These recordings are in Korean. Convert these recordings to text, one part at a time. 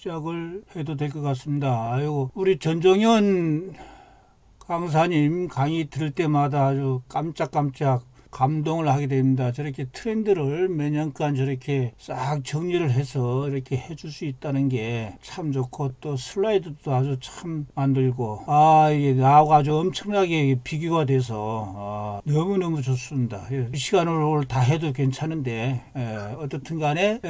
시작을 해도 될 것 같습니다. 아유, 우리 전종현 강사님 강의 들을 때마다 아주 깜짝깜짝 감동을 하게 됩니다. 저렇게 트렌드를 몇 년간 저렇게 싹 정리를 해서 이렇게 해줄 수 있다는 게 참 좋고, 또 슬라이드도 아주 참 만들고, 이게 나하고 아주 엄청나게 비교가 돼서 너무너무 좋습니다. 시간으로 다 해도 괜찮은데, 어떻든 간에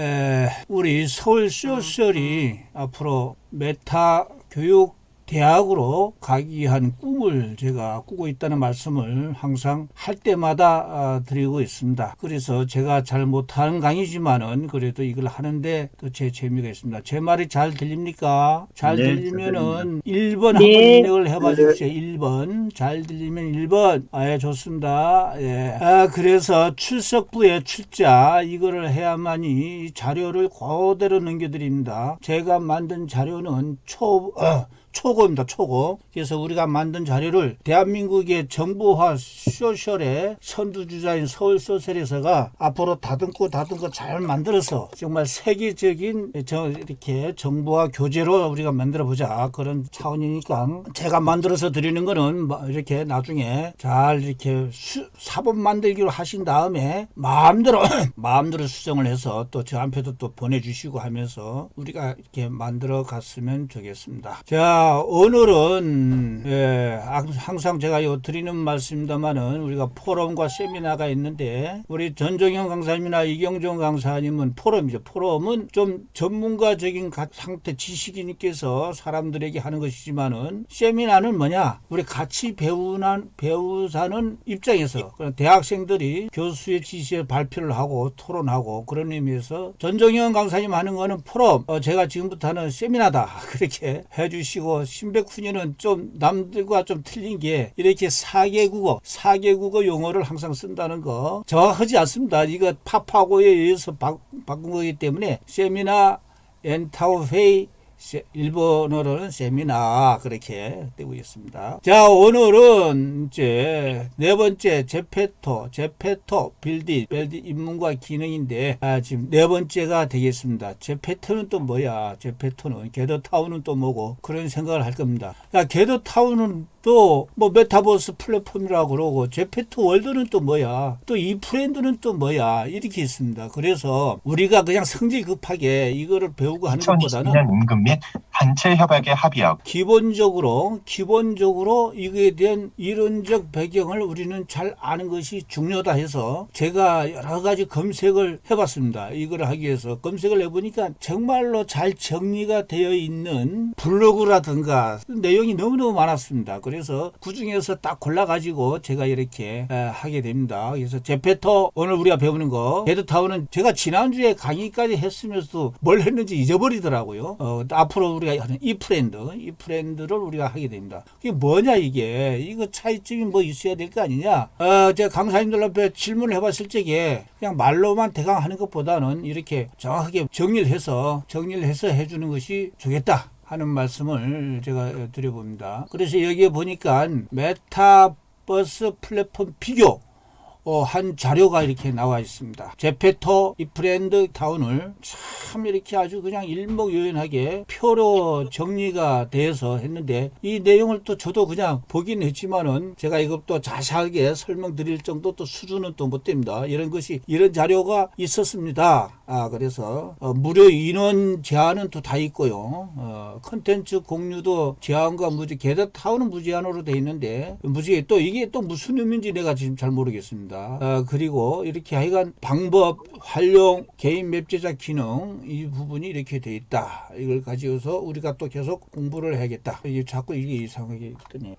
우리 서울 소셜이 앞으로 메타 교육 대학으로 가기 위한 꿈을 제가 꾸고 있다는 말씀을 항상 할 때마다 드리고 있습니다. 그래서 제가 잘 못하는 강의지만은 그래도 이걸 하는데 또 제 재미가 있습니다. 제 말이 잘 들립니까? 잘 네, 들리면은 1번 한번 네. 입력을 해봐 주십시오. 1번. 잘 들리면 1번. 예, 좋습니다. 예. 그래서 출석부에 출자, 이거를 해야만이 자료를 그대로 넘겨드립니다. 제가 만든 자료는 초고입니다. 초고. 그래서 우리가 만든 자료를 대한민국의 정보화 소셜의 선두주자인 서울 소셜에서가 앞으로 다듬고 잘 만들어서 정말 세계적인 이렇게 정보화 교재로 우리가 만들어 보자, 그런 차원이니까 제가 만들어서 드리는 거는 이렇게 나중에 잘 이렇게 사본 만들기로 하신 다음에 마음대로 수정을 해서 또 저한테도 또 보내주시고 하면서 우리가 이렇게 만들어 갔으면 좋겠습니다. 자, 오늘은 항상 제가 드리는 말씀입니다만은 우리가 포럼과 세미나가 있는데, 우리 전종현 강사님이나 이경종 강사님은 포럼이죠. 포럼은 좀 전문가적인 상태 지식인께서 사람들에게 하는 것이지만은, 세미나는 뭐냐, 우리 같이 배우자는 입장에서 대학생들이 교수의 지시에 발표를 하고 토론하고, 그런 의미에서 전종현 강사님 하는 거는 포럼, 제가 지금부터 하는 세미나다, 그렇게 해주시고, 신백훈이는 좀 남들과 좀 틀린 게 이렇게 4개국어 용어를 항상 쓴다는 거 정확하지 않습니다. 이거 파파고에 의해서 바꾼 거기 때문에 세미나, 엔타오페이, 일본어로는 세미나, 그렇게 되고 있습니다. 자, 오늘은 이제 네 번째 제페토 빌드 입문과 기능인데, 지금 네 번째가 되겠습니다. 제페토는 또 뭐야? 제페토는 게더타운은 또 뭐고, 그런 생각을 할 겁니다. 게더타운은 또 뭐 메타버스 플랫폼이라고 그러고, 제페토 월드는 또 뭐야? 또 이 프렌드는 또 뭐야? 이렇게 있습니다. 그래서 우리가 그냥 성질 급하게 이거를 배우고 하는 것보다는 2022년 임금 및 단체 협약에 합의하고 기본적으로 이거에 대한 이론적 배경을 우리는 잘 아는 것이 중요하다 해서 제가 여러 가지 검색을 해봤습니다. 이걸 하기 위해서 검색을 해보니까 정말로 잘 정리가 되어 있는 블로그라든가 내용이 너무너무 많았습니다. 그래서 그중에서 딱 골라가지고 제가 이렇게 하게 됩니다. 그래서 제페토, 오늘 우리가 배우는 거, 게더타운은 제가 지난주에 강의까지 했으면서도 뭘 했는지 잊어버리더라고요. 앞으로 우리가 하는 이 프렌드를 우리가 하게 됩니다. 그게 뭐냐, 이거 차이점이 뭐 있어야 될 거 아니냐. 제가 강사님들 앞에 질문을 해봤을 적에 그냥 말로만 대강 하는 것보다는 이렇게 정확하게 정리를 해서 해주는 것이 좋겠다 하는 말씀을 제가 드려봅니다. 그래서 여기에 보니까 메타버스 플랫폼 비교 한 자료가 이렇게 나와 있습니다. 제페토 이 브랜드 타운을 참 이렇게 아주 그냥 일목요연하게 표로 정리가 돼서 했는데, 이 내용을 또 저도 그냥 보긴 했지만은 제가 이것도 자세하게 설명드릴 정도 또 수준은 또 못 됩니다. 이런 자료가 있었습니다. 그래서 무료 인원 제한은 또 다 있고요. 컨텐츠 공유도 제한과 게더타운은 무제한으로 돼 있는데, 또 이게 또 무슨 의미인지 내가 지금 잘 모르겠습니다. 그리고 이렇게 하여간 방법, 활용, 개인 맵 제작 기능, 이 부분이 이렇게 돼 있다. 이걸 가지고서 우리가 또 계속 공부를 해야겠다. 이게 자꾸 이게 이상하게 뜨네.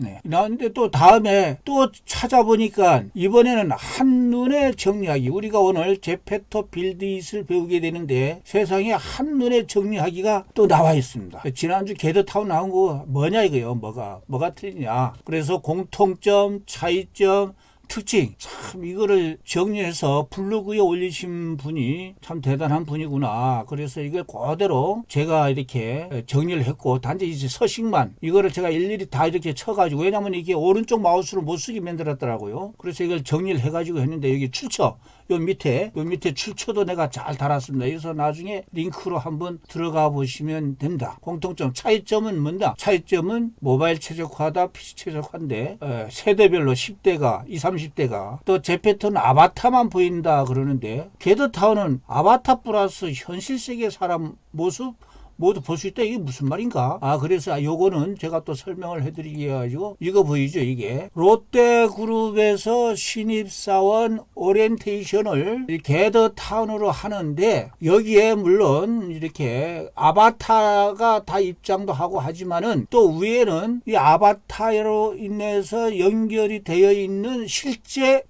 네. 나는데 또 다음에 또 찾아보니까 이번에는 한눈에 정리하기, 우리가 오늘 제페토 빌드잇을 배우게 되는데 세상에 한눈에 정리하기가 또 나와 있습니다. 지난주 게더타운 나온 거 뭐냐 이거요. 뭐가 틀리냐. 그래서 공통점, 차이점, 특징, 참 이거를 정리해서 블로그에 올리신 분이 참 대단한 분이구나. 그래서 이걸 그대로 제가 이렇게 정리를 했고, 단지 이제 서식만 이거를 제가 일일이 다 이렇게 쳐가지고, 왜냐면 이게 오른쪽 마우스로 못 쓰게 만들었더라고요. 그래서 이걸 정리를 해가지고 했는데, 여기 출처 요 밑에 출처도 내가 잘 달았습니다. 그래서 나중에 링크로 한번 들어가 보시면 됩니다. 공통점, 차이점은 뭔가? 차이점은 모바일 최적화다, PC 최적화인데 세대별로 10대가 20, 30대가 또 제페토는 아바타만 보인다 그러는데, 게더타운은 아바타 플러스 현실 세계 사람 모습 모두 볼 수 있다. 이게 무슨 말인가? 그래서 요거는 제가 또 설명을 해드리기 해가지고, 이거 보이죠? 이게 롯데그룹에서 신입사원 오리엔테이션을 게더타운으로 하는데, 여기에 물론 이렇게 아바타가 다 입장도 하고 하지만은, 또 위에는 이 아바타로 인해서 연결이 되어 있는 실제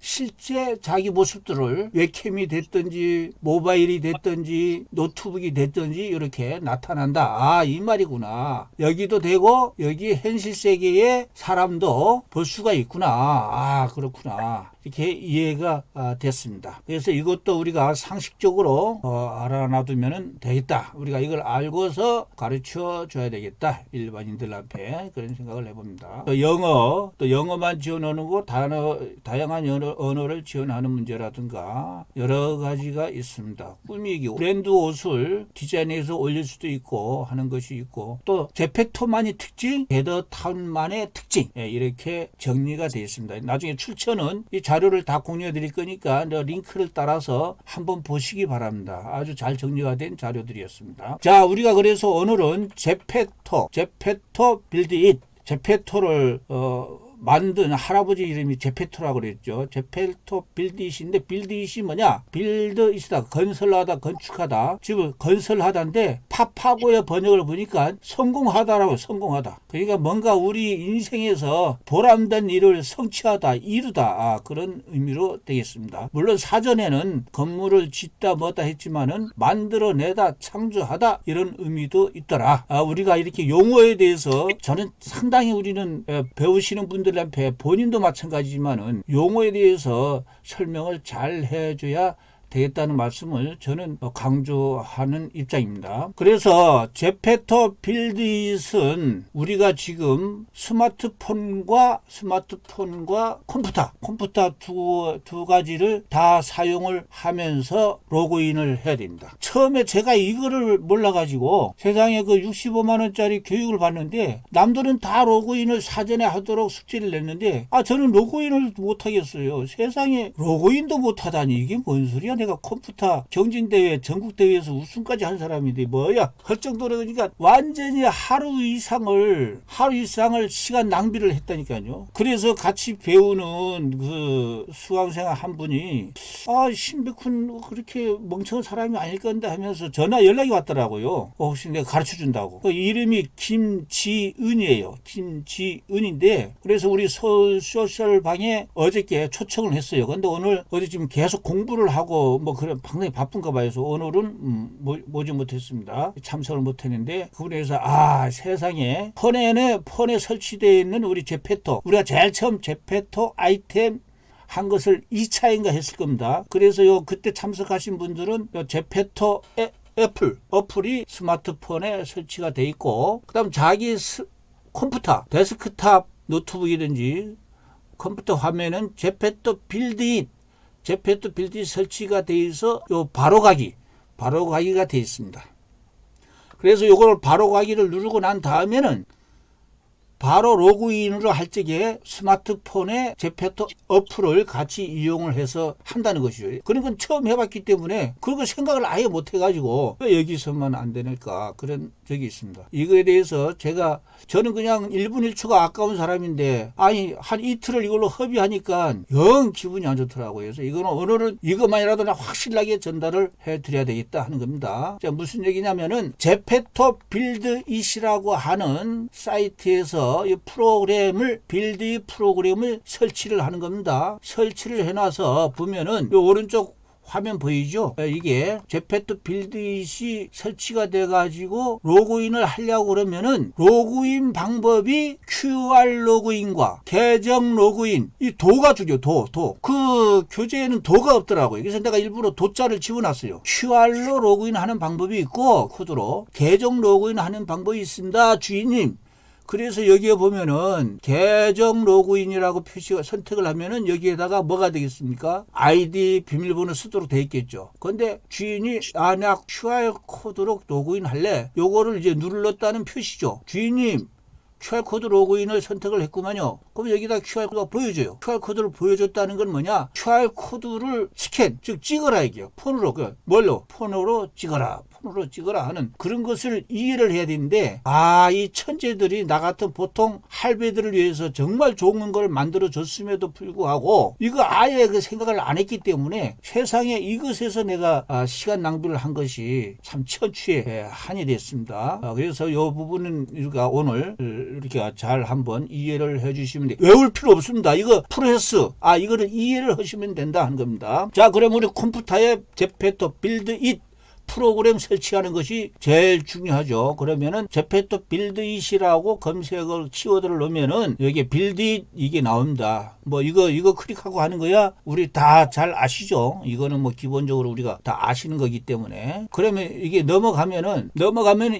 자기 모습들을 웹캠이 됐든지 모바일이 됐든지 노트북이 됐든지 이렇게 나타나 이 말이구나. 여기도 되고 여기 현실 세계의 사람도 볼 수가 있구나. 그렇구나. 이렇게 이해가 됐습니다. 그래서 이것도 우리가 상식적으로 알아놔두면 되겠다. 우리가 이걸 알고서 가르쳐 줘야 되겠다. 일반인들 앞에 그런 생각을 해봅니다. 또 영어만 지원하는 거, 다양한 언어를 지원하는 문제라든가 여러 가지가 있습니다. 꾸미기, 브랜드 옷을 디자인해서 올릴 수도 있고 하는 것이 있고, 또 제페토만의 특징, 게더타운만의 특징, 이렇게 정리가 되어 있습니다. 나중에 출처는 이 자료를 다 공유해 드릴 거니까 링크를 따라서 한번 보시기 바랍니다. 아주 잘 정리가 된 자료들이었습니다. 자, 우리가 그래서 오늘은 제페토 빌드잇, 제페토를 만든 할아버지 이름이 제페토라고 그랬죠. 제페토 빌드잇인데, 빌드잇이 뭐냐? 빌드잇이다. 건설하다, 건축하다. 지금 건설하다인데 파파고의 번역을 보니까 성공하다라고, 성공하다. 그러니까 뭔가 우리 인생에서 보람된 일을 성취하다, 이루다, 그런 의미로 되겠습니다. 물론 사전에는 건물을 짓다 뭐다 했지만은 만들어내다, 창조하다 이런 의미도 있더라. 우리가 이렇게 용어에 대해서 저는 상당히 우리는 배우시는 분들 앞에 본인도 마찬가지지만은 용어에 대해서 설명을 잘 해줘야 되겠다는 말씀을 저는 강조하는 입장입니다. 그래서 제페토 빌드잇은 우리가 지금 스마트폰과 컴퓨터 두 가지를 다 사용을 하면서 로그인을 해야 됩니다. 처음에 제가 이거를 몰라가지고 세상에 그 65만 원짜리 교육을 받는데, 남들은 다 로그인을 사전에 하도록 숙제를 냈는데 저는 로그인을 못하겠어요. 세상에 로그인도 못하다니, 이게 뭔 소리야. 내가 컴퓨터 경진대회 전국대회에서 우승까지 한 사람인데 뭐야 할 정도로, 그러니까 완전히 하루 이상을 시간 낭비를 했다니까요. 그래서 같이 배우는 그 수강생 한 분이 신백훈 그렇게 멍청한 사람이 아닐 건데 하면서 전화 연락이 왔더라고요. 혹시 내가 가르쳐 준다고. 그 이름이 김지은이에요. 김지은인데, 그래서 우리 서울 소셜방에 어저께 초청을 했어요. 근데 오늘 어제 지금 계속 공부를 하고 그래 상당히 바쁜가 봐요. 그래서 오늘은 모지 못했습니다. 참석을 못했는데, 그분에서 세상에 폰에 설치되어 있는 우리 제페토, 우리가 제일 처음 제페토 아이템 한 것을 2차인가 했을 겁니다. 그래서 그때 참석하신 분들은 제페토 어플이 스마트폰에 설치가 돼 있고, 그 다음 자기 컴퓨터, 데스크탑 노트북이든지 컴퓨터 화면은 제페토 빌드잇 설치가 돼 있어 바로가기가 돼 있습니다. 그래서 요걸 바로가기를 누르고 난 다음에는 바로 로그인으로 할 적에 스마트폰에 제페토 어플을 같이 이용을 해서 한다는 것이죠. 그러니까 처음 해봤기 때문에 그런 생각을 아예 못 해가지고 왜 여기서만 안 되니까 그런 적이 있습니다. 이거에 대해서 저는 그냥 1분 1초가 아까운 사람인데, 한 이틀을 이걸로 허비하니까 영 기분이 안 좋더라고요. 그래서 오늘은 이것만이라도 확실하게 전달을 해드려야 되겠다 하는 겁니다. 자, 무슨 얘기냐면은 제페토 빌드잇이라고 하는 사이트에서 이 빌드 프로그램을 설치를 하는 겁니다. 설치를 해놔서 보면은 이 오른쪽 화면 보이죠? 이게 제페토 빌드잇이 설치가 돼가지고 로그인을 하려고 그러면은 로그인 방법이 QR 로그인과 계정 로그인 이 도가 주죠. 도. 그 교재에는 도가 없더라고요. 그래서 내가 일부러 도자를 집어놨어요. QR로 로그인하는 방법이 있고 코드로 계정 로그인하는 방법이 있습니다. 주인님. 그래서 여기에 보면은 계정 로그인이라고 표시가 선택을 하면은 여기에다가 뭐가 되겠습니까? 아이디 비밀번호 쓰도록 돼 있겠죠. 근데 주인이 나 QR 코드로 로그인 할래. 요거를 이제 눌렀다는 표시죠. 주인님 QR 코드 로그인을 선택을 했구만요. 그럼 여기다 QR 코드가 보여줘요. QR 코드를 보여줬다는 건 뭐냐? QR 코드를 스캔, 즉 찍어라 이게요. 폰으로 뭘로? 폰으로 찍어라. 폰으로 찍어라 하는 그런 것을 이해를 해야 되는데 이 천재들이 나 같은 보통 할배들을 위해서 정말 좋은 걸 만들어 줬음에도 불구하고 이거 아예 그 생각을 안 했기 때문에 세상에 이것에서 내가 시간 낭비를 한 것이 참 천추의 한이 됐습니다. 그래서 이 부분은 우리가 오늘 이렇게 잘 한번 이해를 해주시면 돼요. 외울 필요 없습니다. 이거 프로세스 이거를 이해를 하시면 된다 하는 겁니다. 자, 그럼 우리 컴퓨터에 제페토 빌드잇 프로그램 설치하는 것이 제일 중요하죠. 그러면은 제페토 빌드잇이라고 검색을 키워드를 넣으면은 여기 빌드잇 이게 나옵니다. 뭐 이거 클릭하고 하는 거야. 우리 다 잘 아시죠? 이거는 뭐 기본적으로 우리가 다 아시는 거기 때문에. 그러면 이게 넘어가면은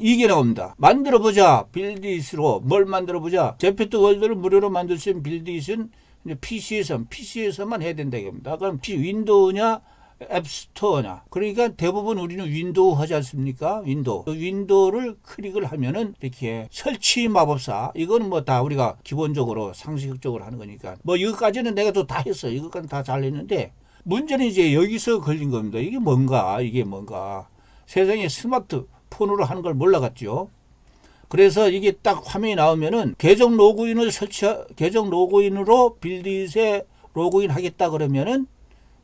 이게 나옵니다. 만들어 보자. 빌드잇으로 뭘 만들어 보자. 제페토 월드를 무료로 만들 수 있는 빌드잇은 이제 PC에서만 해야 된다 이겁니다. 그럼 윈도우냐 앱스토어냐. 그러니까 대부분 우리는 윈도우 하지 않습니까? 윈도우를 클릭을 하면은 이렇게 설치 마법사 이거는 뭐 다 우리가 기본적으로 상식적으로 하는 거니까 뭐 이거까지는 내가 또 다 했어. 이거까지 다 잘 했는데 문제는 이제 여기서 걸린 겁니다. 이게 뭔가 세상에 스마트폰으로 하는 걸 몰라갔죠. 그래서 이게 딱 화면이 나오면은 계정 로그인으로 빌드잇에 로그인 하겠다 그러면은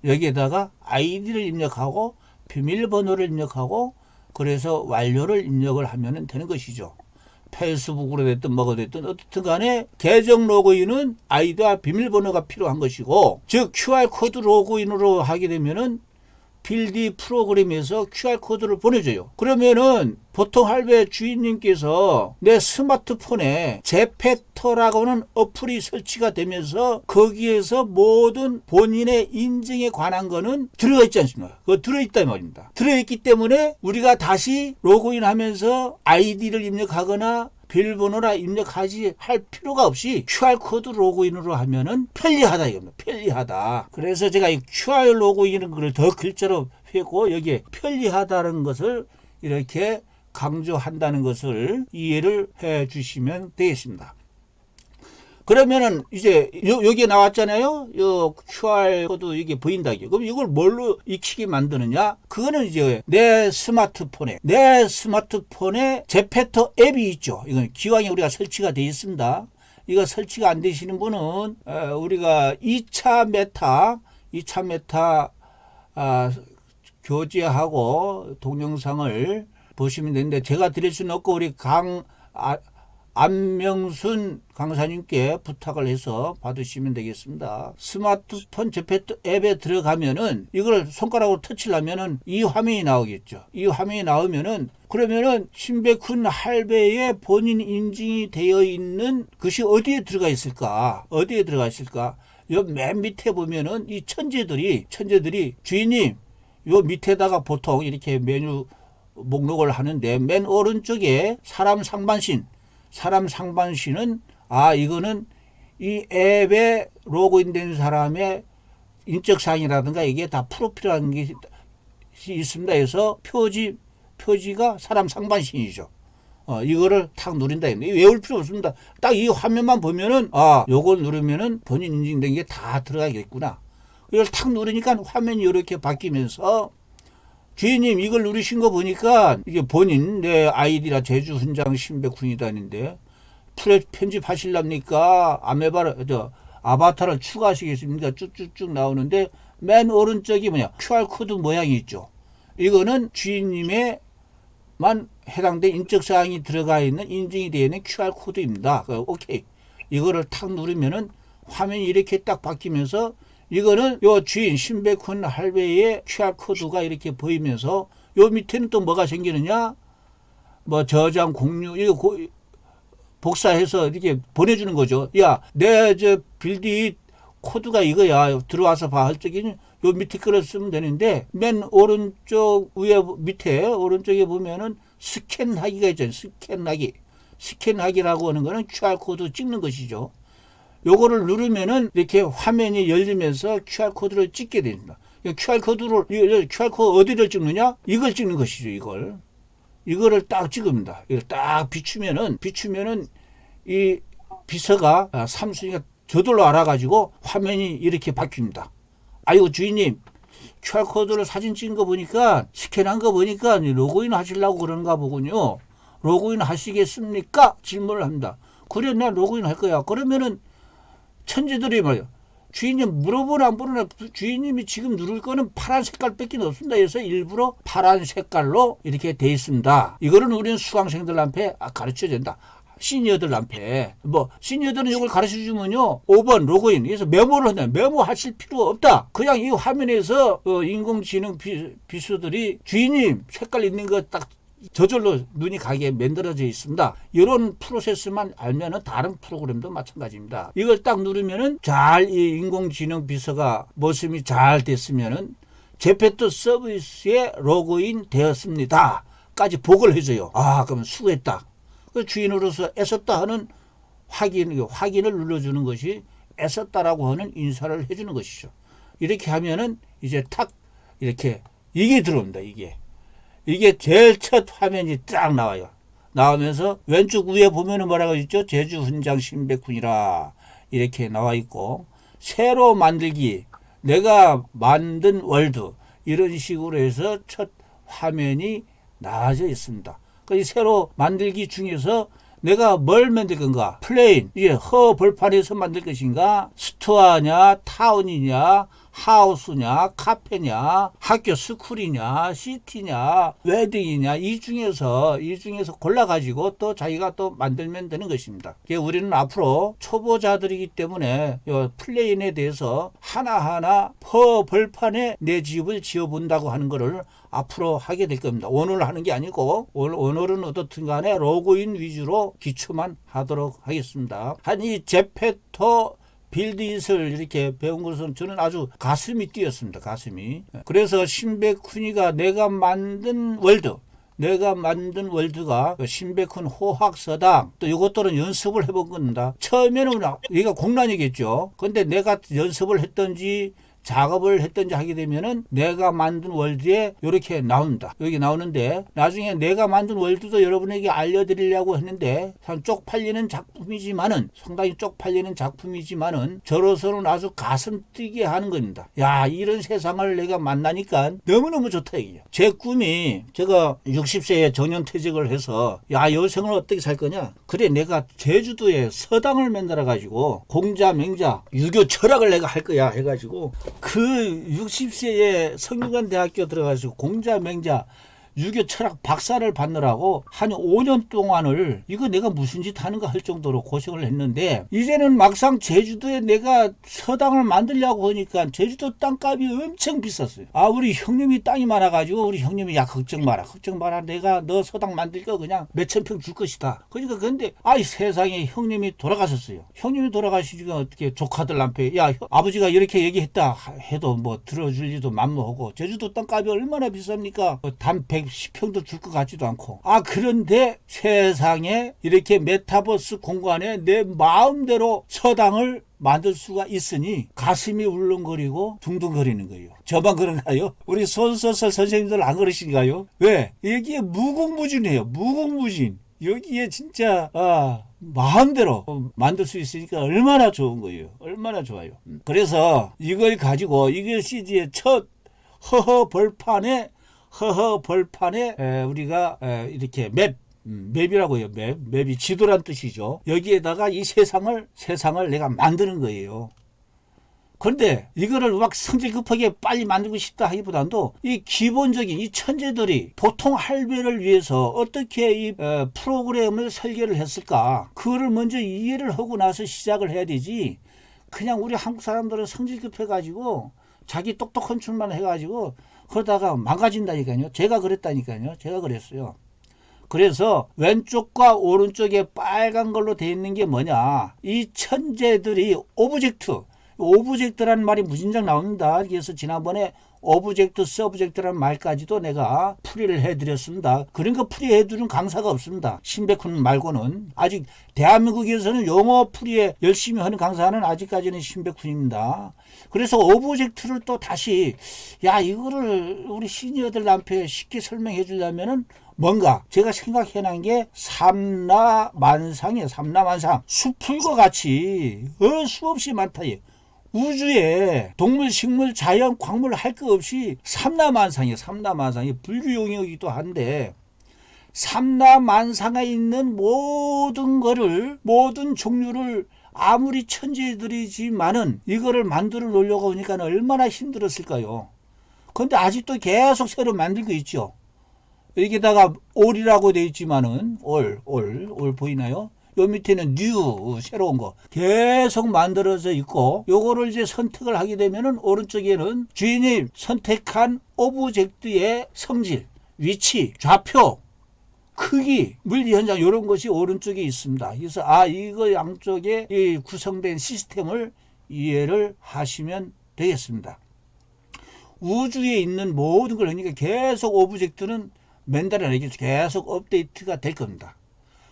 여기에다가 아이디를 입력하고 비밀번호를 입력하고 그래서 완료를 입력을 하면 되는 것이죠. 페이스북으로 됐든 뭐가 됐든 어떻든 간에 계정 로그인은 아이디와 비밀번호가 필요한 것이고 즉 QR코드 로그인으로 하게 되면은 빌드 프로그램에서 QR코드를 보내줘요. 그러면은 보통 할배 주인님께서 내 스마트폰에 제페토라고는 어플이 설치가 되면서 거기에서 모든 본인의 인증에 관한 거는 들어가 있지 않습니까? 그거 들어있다 이 말입니다. 들어있기 때문에 우리가 다시 로그인하면서 아이디를 입력하거나 비밀번호나 입력하지 할 필요가 없이 QR코드 로그인으로 하면은 편리하다 이겁니다. 편리하다. 그래서 제가 이 QR 로그인은 걸 더 글자로 했고 여기에 편리하다는 것을 이렇게 강조한다는 것을 이해를 해 주시면 되겠습니다. 그러면은 이제 여기에 나왔잖아요. 요 QR 코드 이게 보인다. 그럼 이걸 뭘로 익히게 만드느냐? 그거는 이제 내 스마트폰에 제페토 앱이 있죠. 이건 기왕에 우리가 설치가 되어 있습니다. 이거 설치가 안 되시는 분은 우리가 2차 메타 교재하고 동영상을 보시면 되는데 제가 드릴 수는 없고 우리 안명순 강사님께 부탁을 해서 받으시면 되겠습니다. 스마트폰 제페토 앱에 들어가면은 이걸 손가락으로 터치하면은 이 화면이 나오겠죠. 이 화면이 나오면은 그러면은 신백훈 할배의 본인 인증이 되어 있는 것이 어디에 들어가 있을까? 요 맨 밑에 보면은 이 천재들이 주인님 요 밑에다가 보통 이렇게 메뉴 목록을 하는데 맨 오른쪽에 사람 상반신은 이거는 이 앱에 로그인된 사람의 인적사항이라든가 이게 다 프로필이라는 게 있습니다. 그래서 표지가 사람 상반신이죠. 이거를 탁 누른다. 외울 필요 없습니다. 딱 이 화면만 보면은 요걸 누르면은 본인 인증된 게 다 들어가겠구나. 이걸 탁 누르니까 화면이 이렇게 바뀌면서 주인님 이걸 누르신 거 보니까 이게 본인 내 아이디라 제주 훈장 신백훈이다는데 편집하실랍니까? 아바타를 추가하시겠습니까? 쭉쭉쭉 나오는데 맨 오른쪽이 QR코드 모양이 있죠. 이거는 주인님의 만 해당된 인적사항이 들어가 있는 인증이 되어 있는 QR코드입니다. 오케이. 이거를 탁 누르면은 화면이 이렇게 딱 바뀌면서 이거는 요 주인 신백훈 할배의 QR코드가 이렇게 보이면서 요 밑에는 또 뭐가 생기느냐? 뭐 저장 공유 이거 복사해서 이렇게 보내주는 거죠. 야, 내 저 빌드 코드가 이거야. 들어와서 봐. 할 적에는 요 밑에 거를 쓰면 되는데 맨 오른쪽 위에 밑에 오른쪽에 보면은 스캔하기가 있잖아요. 스캔하기라고 하는 거는 QR코드 찍는 것이죠. 요거를 누르면은 이렇게 화면이 열리면서 QR코드를 찍게 됩니다. QR코드 어디를 찍느냐? 이걸 찍는 것이죠. 이거를 딱 찍습니다. 이걸 딱 비추면은 이 비서가 삼순이가 저절로 알아가지고 화면이 이렇게 바뀝니다. 아이고 주인님, QR코드를 사진 찍은 거 보니까 스캔한 거 보니까 로그인 하시려고 그런가 보군요. 로그인 하시겠습니까? 질문을 합니다. 그래, 나 로그인 할 거야. 그러면은 천재들이 말이야. 주인님 물어보나 안 물어보나 주인님이 지금 누를 거는 파란 색깔밖에 없습니다. 그래서 일부러 파란 색깔로 이렇게 돼 있습니다. 이거는 우리는 수강생들한테 가르쳐야 된다. 시니어들한테 시니어들은 이걸 가르쳐주면요 5번 로그인 그래서 메모를 한다. 메모하실 필요 없다. 그냥 이 화면에서 인공지능 비수들이 주인님 색깔 있는 거 딱 저절로 눈이 가게 만들어져 있습니다. 이런 프로세스만 알면은 다른 프로그램도 마찬가지입니다. 이걸 딱 누르면은 잘 이 인공지능 비서가 모습이 잘 됐으면은 제페토 서비스에 로그인 되었습니다. 까지 보고를 해줘요. 아, 그러면 수고했다. 그 주인으로서 애썼다 하는 확인을 눌러주는 것이 애썼다라고 하는 인사를 해주는 것이죠. 이렇게 하면은 이제 탁 이렇게 이게 들어옵니다. 이게 제일 첫 화면이 딱 나와요. 나오면서 왼쪽 위에 보면은 뭐라고 있죠? 제주 훈장 신백훈이라 이렇게 나와 있고 새로 만들기 내가 만든 월드 이런 식으로 해서 첫 화면이 나와져 있습니다. 그 새로 만들기 중에서 내가 뭘 만들 건가? 플레인, 이게 허벌판에서 만들 것인가? 스토어냐, 타운이냐, 하우스냐, 카페냐, 학교 스쿨이냐, 시티냐, 웨딩이냐, 이 중에서 골라가지고 또 자기가 또 만들면 되는 것입니다. 우리는 앞으로 초보자들이기 때문에 이 플레인에 대해서 하나하나 벌판에 내 집을 지어본다고 하는 것을 앞으로 하게 될 겁니다. 오늘 하는 게 아니고 오늘은 어떻든 간에 로그인 위주로 기초만 하도록 하겠습니다. 한 이 제페토 빌드잇을 이렇게 배운 것은 저는 아주 가슴이 뛰었습니다. 가슴이. 그래서 신백훈이가 내가 만든 월드가 신백훈 호학서당 또 이것들은 연습을 해본 겁니다. 처음에는 이게 공란이겠죠. 근데 내가 연습을 했던지 작업을 했던지 하게 되면은 내가 만든 월드에 이렇게 나온다. 여기 나오는데 나중에 내가 만든 월드도 여러분에게 알려드리려고 했는데 참 상당히 쪽팔리는 작품이지만은 저로서는 아주 가슴 뛰게 하는 겁니다. 야, 이런 세상을 내가 만나니까 너무너무 좋다 이게. 제 꿈이 제가 60세에 정년퇴직을 해서 야, 여생을 어떻게 살 거냐? 그래, 내가 제주도에 서당을 만들어 가지고 공자 맹자 유교 철학을 내가 할 거야 해가지고 그 60세에 성균관대학교 들어가서 공자 맹자 유교 철학 박사를 받느라고 한 5년 동안을 이거 내가 무슨 짓 하는가 할 정도로 고생을 했는데 이제는 막상 제주도에 내가 서당을 만들려고 하니까 제주도 땅값이 엄청 비쌌어요. 아, 우리 형님이 땅이 많아가지고 우리 형님이 야 걱정 마라 내가 너 서당 만들 거 그냥 몇천 평 줄 것이다. 그러니까 근데 아이 세상에 형님이 돌아가셨어요. 형님이 돌아가시니까 어떻게 조카들한테 야 아버지가 이렇게 얘기했다 해도 뭐 들어줄지도 만무하고 제주도 땅값이 얼마나 비쌉니까? 단 110평도 줄 것 같지도 않고. 아, 그런데 세상에 이렇게 메타버스 공간에 내 마음대로 서당을 만들 수가 있으니 가슴이 울렁거리고 둥둥거리는 거예요. 저만 그런가요? 우리 손소설 선생님들 안 그러신가요? 왜? 여기에 무궁무진해요. 무궁무진. 여기에 진짜 마음대로 만들 수 있으니까 얼마나 좋은 거예요. 얼마나 좋아요. 그래서 이걸 가지고 이것이 이제 첫 벌판에 우리가 이렇게 맵이라고 해요. 맵이 지도란 뜻이죠. 여기에다가 이 세상을 내가 만드는 거예요. 그런데 이거를 막 성질 급하게 빨리 만들고 싶다 하기보다도 이 기본적인 이 천재들이 보통 할배를 위해서 어떻게 이 프로그램을 설계를 했을까? 그거를 먼저 이해를 하고 나서 시작을 해야 되지. 그냥 우리 한국 사람들은 성질 급해가지고 자기 똑똑한 춤만 해가지고 그러다가 망가진다니까요. 제가 그랬다니까요. 제가 그랬어요. 그래서 왼쪽과 오른쪽에 빨간 걸로 되어 있는 게 뭐냐. 이 천재들이 오브젝트라는 말이 무진장 나옵니다. 그래서 지난번에 오브젝트, 서브젝트라는 말까지도 내가 풀이를 해드렸습니다. 그런 거 풀이해주는 강사가 없습니다. 신백훈 말고는. 아직 대한민국에서는 용어 풀이에 열심히 하는 강사는 아직까지는 신백훈입니다. 그래서 오브젝트를 또 다시 이거를 우리 시니어들한테 쉽게 설명해 주려면은 뭔가 제가 생각해낸 게 삼라만상이에요. 삼라만상. 숲풀과 같이 수없이 많다. 우주에 동물, 식물, 자연, 광물 할 거 없이 삼라만상이에요. 삼라만상이 불교 용어이기도 한데 삼라만상에 있는 모든 종류를 아무리 천재들이지만은 이거를 만들어 놓으려고 하니까 얼마나 힘들었을까요? 그런데 아직도 계속 새로 만들고 있죠. 여기다가 올이라고 되어 있지만은 올 보이나요? 요 밑에는 뉴 새로운 거 계속 만들어져 있고 요거를 이제 선택을 하게 되면은 오른쪽에는 주인이 선택한 오브젝트의 성질, 위치, 좌표, 크기, 물리 현상 이런 것이 오른쪽에 있습니다. 그래서 이거 양쪽에 이 구성된 시스템을 이해를 하시면 되겠습니다. 우주에 있는 모든 걸 그러니까 계속 오브젝트는 맨날에 계속 업데이트가 될 겁니다.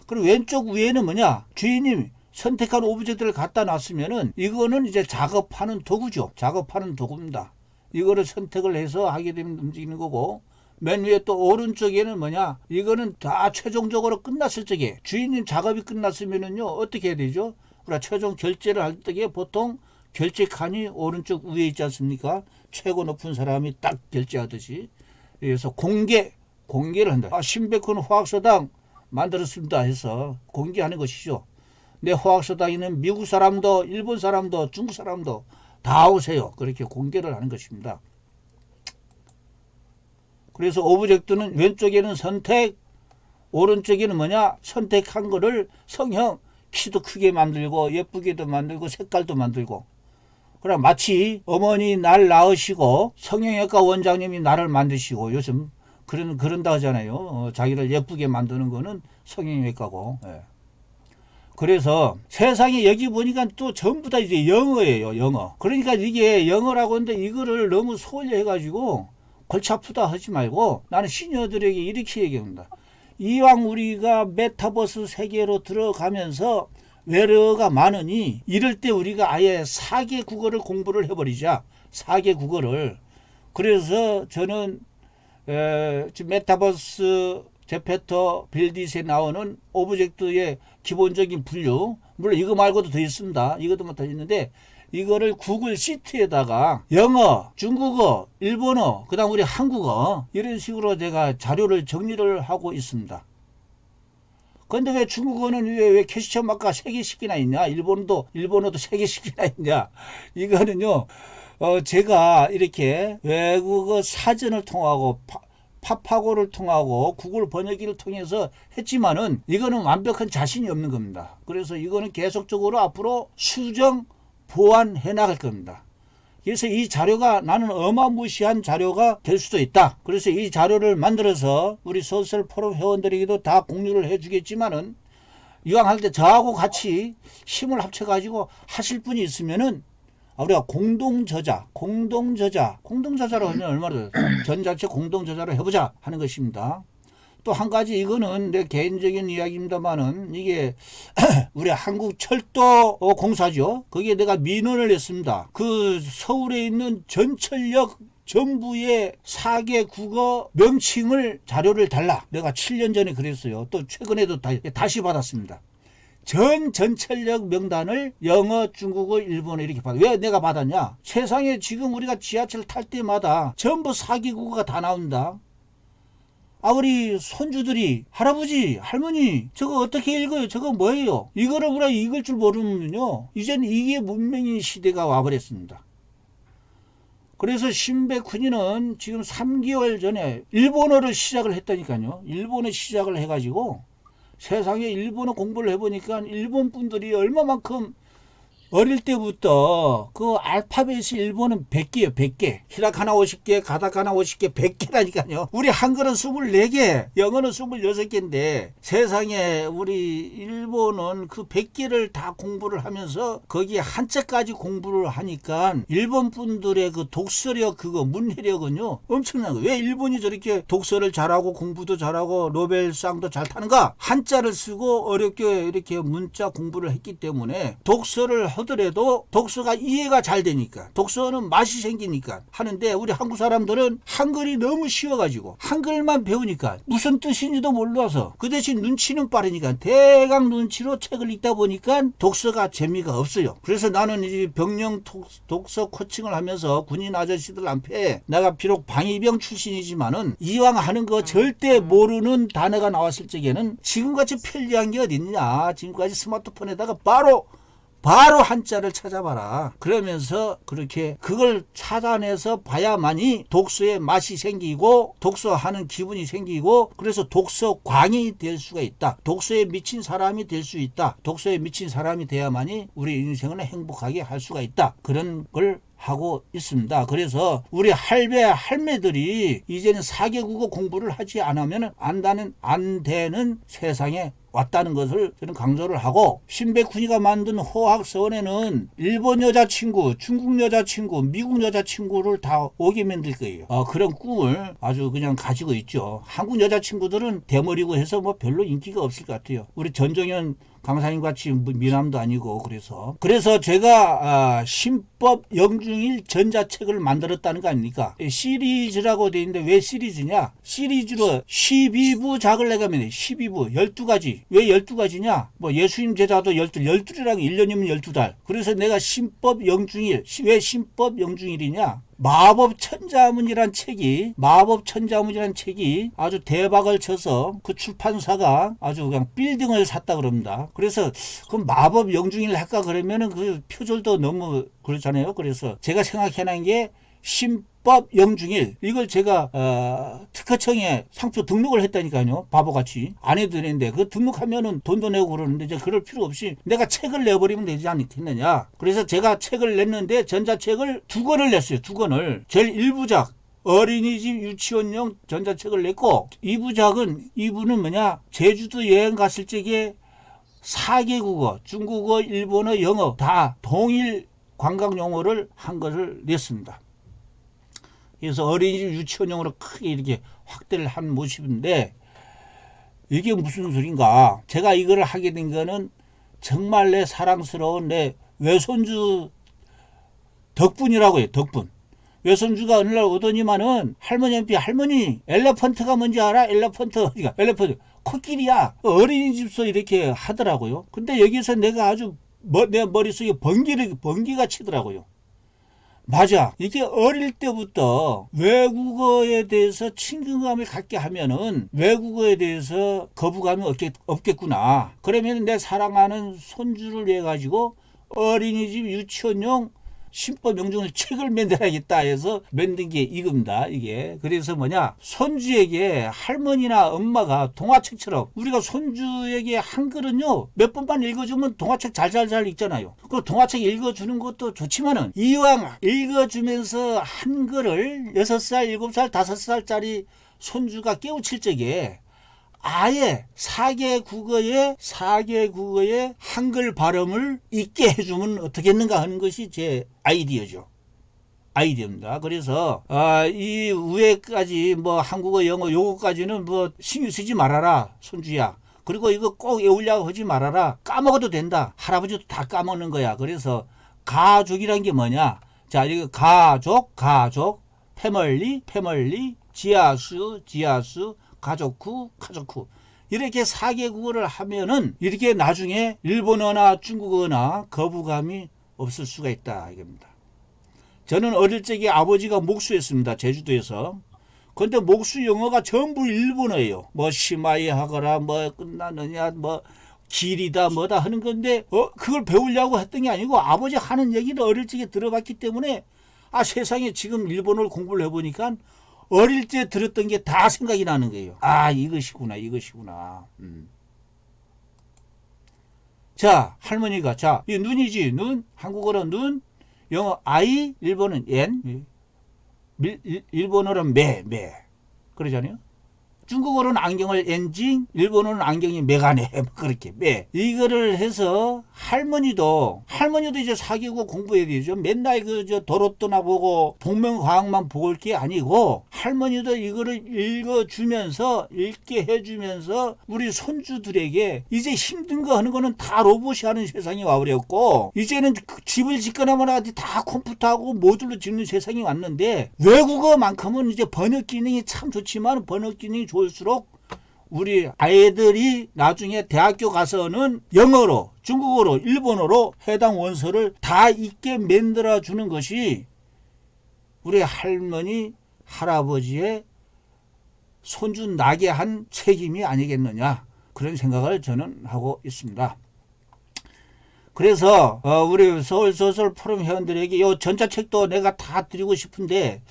그리고 왼쪽 위에는 뭐냐? 주인님 선택한 오브젝트를 갖다 놨으면은 이거는 이제 작업하는 도구죠. 작업하는 도구입니다. 이거를 선택을 해서 하게 되면 움직이는 거고 맨 위에 또 오른쪽에는 뭐냐? 이거는 다 최종적으로 끝났을 적에 주인님 작업이 끝났으면은요 어떻게 해야 되죠? 우리가 최종 결제를 할 적에 보통 결제 칸이 오른쪽 위에 있지 않습니까? 최고 높은 사람이 딱 결제하듯이. 그래서 공개를 한다. 신백훈 화학서당 만들었습니다 해서 공개하는 것이죠. 내 화학서당에는 미국 사람도 일본 사람도 중국 사람도 다 오세요. 그렇게 공개를 하는 것입니다. 그래서 오브젝트는 왼쪽에는 선택, 오른쪽에는 뭐냐? 선택한 거를 성형, 키도 크게 만들고 예쁘게도 만들고 색깔도 만들고. 그럼 마치 어머니 날 낳으시고 성형외과 원장님이 나를 만드시고 요즘 그런다 하잖아요. 자기를 예쁘게 만드는 거는 성형외과고. 예. 그래서 세상에 여기 보니까 또 전부 다 이제 영어예요. 영어. 그러니까 이게 영어라고 하는데 이거를 너무 소홀히 해가지고 골치 아프다 하지 말고 나는 시니어들에게 이렇게 얘기합니다. 이왕 우리가 메타버스 세계로 들어가면서 외래어가 많으니 이럴 때 우리가 아예 4개 국어를 공부를 해버리자. 4개 국어를. 그래서 저는 지금 메타버스 제페터 빌딧에 나오는 오브젝트의 기본적인 분류, 물론 이거 말고도 더 있습니다. 이것도 더 있는데 이거를 구글 시트에다가 영어, 중국어, 일본어, 그 다음 우리 한국어 이런 식으로 제가 자료를 정리를 하고 있습니다. 그런데 왜 중국어는 왜 캐시처 마크가 3개씩이나 있냐? 일본어도 3개씩이나 있냐? 이거는요 제가 이렇게 외국어 사전을 통하고 파파고를 통하고 구글 번역기를 통해서 했지만은 이거는 완벽한 자신이 없는 겁니다. 그래서 이거는 계속적으로 앞으로 수정 보완해 나갈 겁니다. 그래서 이 자료가 나는 어마무시한 자료가 될 수도 있다. 그래서 이 자료를 만들어서 우리 소셜 포럼 회원들에게도 다 공유를 해 주겠지만은 이왕 할 때 저하고 같이 힘을 합쳐 가지고 하실 분이 있으면은 우리가 공동저자로 하면 얼마나 전자책 공동저자로 해보자 하는 것입니다. 또 한 가지 이거는 내 개인적인 이야기입니다만은 이게 우리 한국철도공사죠. 거기에 내가 민원을 했습니다. 그 서울에 있는 전철역 전부의 4개 국어 명칭을 자료를 달라. 내가 7년 전에 그랬어요. 또 최근에도 다시 받았습니다. 전철역 명단을 영어, 중국어, 일본어 이렇게 받아. 왜 내가 받았냐? 세상에 지금 우리가 지하철 탈 때마다 전부 4개 국어가 다 나온다. 우리 손주들이 할아버지, 할머니 저거 어떻게 읽어요? 저거 뭐예요? 이거를 우리가 읽을 줄 모르면요. 이제는 이게 문명의 시대가 와버렸습니다. 그래서 신백훈이는 지금 3개월 전에 일본어를 시작을 했다니까요. 일본어 시작을 해가지고 세상에 일본어 공부를 해보니까 일본 분들이 얼마만큼 어릴 때부터 그 알파벳이 일본은 100개예요. 100개. 히라카나 50개, 가타카나 50개, 100개라니까요. 우리 한글은 24개, 영어는 26개인데 세상에 우리 일본은 그 100개를 다 공부를 하면서 거기에 한자까지 공부를 하니까 일본 분들의 그 독서력, 그거 문해력은요 엄청난 거예요. 왜 일본이 저렇게 독서를 잘하고 공부도 잘하고 노벨상도 잘 타는가? 한자를 쓰고 어렵게 이렇게 문자 공부를 했기 때문에 독서를 하더라도 독서가 이해가 잘 되니까, 독서는 맛이 생기니까 하는데, 우리 한국 사람들은 한글이 너무 쉬워가지고 한글만 배우니까 무슨 뜻인지도 몰라서 그 대신 눈치는 빠르니까 대강 눈치로 책을 읽다 보니까 독서가 재미가 없어요. 그래서 나는 이 병영 독서 코칭을 하면서 군인 아저씨들 앞에, 내가 비록 방위병 출신이지만은 이왕 하는 거 절대 모르는 단어가 나왔을 적에는 지금같이 편리한 게 어딨냐, 지금까지 스마트폰에다가 바로 한자를 찾아봐라. 그러면서 그렇게 그걸 찾아내서 봐야만이 독서의 맛이 생기고 독서하는 기분이 생기고, 그래서 독서광이 될 수가 있다. 독서에 미친 사람이 될 수 있다. 독서에 미친 사람이 돼야만이 우리 인생을 행복하게 할 수가 있다. 그런 걸 하고 있습니다. 그래서 우리 할배 할매들이 이제는 4개 국어 공부를 하지 않으면 안 되는 세상에 왔다는 것을 저는 강조를 하고, 신백훈이가 만든 호학서원에는 일본 여자친구, 중국 여자친구, 미국 여자친구를 다 오게 만들 거예요. 그런 꿈을 아주 그냥 가지고 있죠. 한국 여자친구들은 대머리고 해서 뭐 별로 인기가 없을 것 같아요. 우리 전종현 강사님 같이 미남도 아니고. 그래서 제가 신법 영중일 전자책을 만들었다는 거 아닙니까? 시리즈라고 돼 있는데 왜 시리즈냐? 시리즈로 12부작을 내가면 12부 12가지. 왜 12가지냐? 뭐 예수님 제자도 12이랑 1년이면 12달. 그래서 내가 신법 영중일, 왜 신법 영중일이냐? 마법천자문이란 책이 아주 대박을 쳐서 그 출판사가 아주 그냥 빌딩을 샀다 그럽니다. 그래서 그럼 마법 영중일 할까 그러면은 그 표절도 너무 그렇잖아요. 그래서 제가 생각해낸 게 신법 영중일, 이걸 제가 특허청에 상표 등록을 했다니까요. 바보같이 안 해도 되는데, 그 등록하면은 돈도 내고 그러는데 이제 그럴 필요 없이 내가 책을 내버리면 되지 않겠느냐. 그래서 제가 책을 냈는데 전자책을 2권을 냈어요. 2권을. 제일 1부작 어린이집 유치원용 전자책을 냈고, 2부는 뭐냐, 제주도 여행 갔을 적에 4개 국어, 중국어, 일본어, 영어 다 동일 관광 용어를 한 것을 냈습니다. 그래서 어린이집 유치원용으로 크게 이렇게 확대를 한 모습인데, 이게 무슨 소린가? 제가 이걸 하게 된 거는 정말 내 사랑스러운 내 외손주 덕분이라고 해요. 덕분. 외손주가 어느 날 오더니만은 할머니 엘레펀트가 뭔지 알아? 엘레펀트 코끼리야. 어린이집서 이렇게 하더라고요. 근데 여기서 내가 아주 내 머릿속에 번개가 치더라고요. 맞아. 이게 어릴 때부터 외국어에 대해서 친근감을 갖게 하면은 외국어에 대해서 거부감이 없겠구나. 그러면 내 사랑하는 손주를 위해 가지고 어린이집 유치원용 신법 영중을 책을 만들어야겠다 해서 만든 게 이겁니다. 이게 그래서 뭐냐, 손주에게 할머니나 엄마가 동화책처럼, 우리가 손주에게 한글은요 몇 번만 읽어주면 동화책 잘 읽잖아요. 그 동화책 읽어주는 것도 좋지만은 이왕 읽어주면서 한글을 6살 7살 5살짜리 손주가 깨우칠 적에 아예 4개 국어의 한글 발음을 읽게 해주면 어떻겠는가 하는 것이 제 아이디어입니다. 그래서 이 위에까지 뭐 한국어, 영어 요거까지는 뭐 신경 쓰지 말아라 손주야. 그리고 이거 꼭 외우려고 하지 말아라. 까먹어도 된다. 할아버지도 다 까먹는 거야. 그래서 가족이란 게 뭐냐? 자, 이거 가족, 패멀리, 지하수, 가족쿠 이렇게 4개 국어를 하면은 이렇게 나중에 일본어나 중국어나 거부감이 없을 수가 있다 이겁니다. 저는 어릴 적에 아버지가 목수였습니다. 제주도에서. 근데 목수 영어가 전부 일본어예요. 뭐 시마이 하거라, 뭐 끝나느냐, 뭐 길이다 뭐다 하는 건데 그걸 배우려고 했던 게 아니고 아버지 하는 얘기를 어릴 적에 들어봤기 때문에 세상에 지금 일본어를 공부를 해보니까 어릴 때 들었던 게 다 생각이 나는 거예요. 이것이구나. 자, 할머니가, 자, 이 눈이지, 눈. 한국어로 눈, 영어 I, 일본은 N, 일본어로는 매. 그러잖아요. 중국어로는 안경을 엔징, 일본어로는 안경이 메가네. 그렇게 매. 이거를 해서 할머니도 이제 사기고 공부해야 되죠. 맨날 도로 떠나보고 복면가왕만 볼 게 아니고 할머니도 이거를 읽게 해주면서 우리 손주들에게 이제 힘든 거 하는 거는 다 로봇이 하는 세상이 와버렸고 이제는 집을 짓거나 뭐나 다 컴퓨터하고 모듈로 짓는 세상이 왔는데 외국어만큼은 이제 번역 기능이 참 좋지만 번역 기능이 좋을수록 우리 아이들이 나중에 대학교 가서는 영어로, 중국어로, 일본어로 해당 원서를 다 읽게 만들어 주는 것이 우리 할머니, 할아버지의 손주 나게 한 책임이 아니겠느냐, 그런 생각을 저는 하고 있습니다. 그래서 우리 서울소설 포럼 회원들에게 이 전자책도 내가 다 드리고 싶은데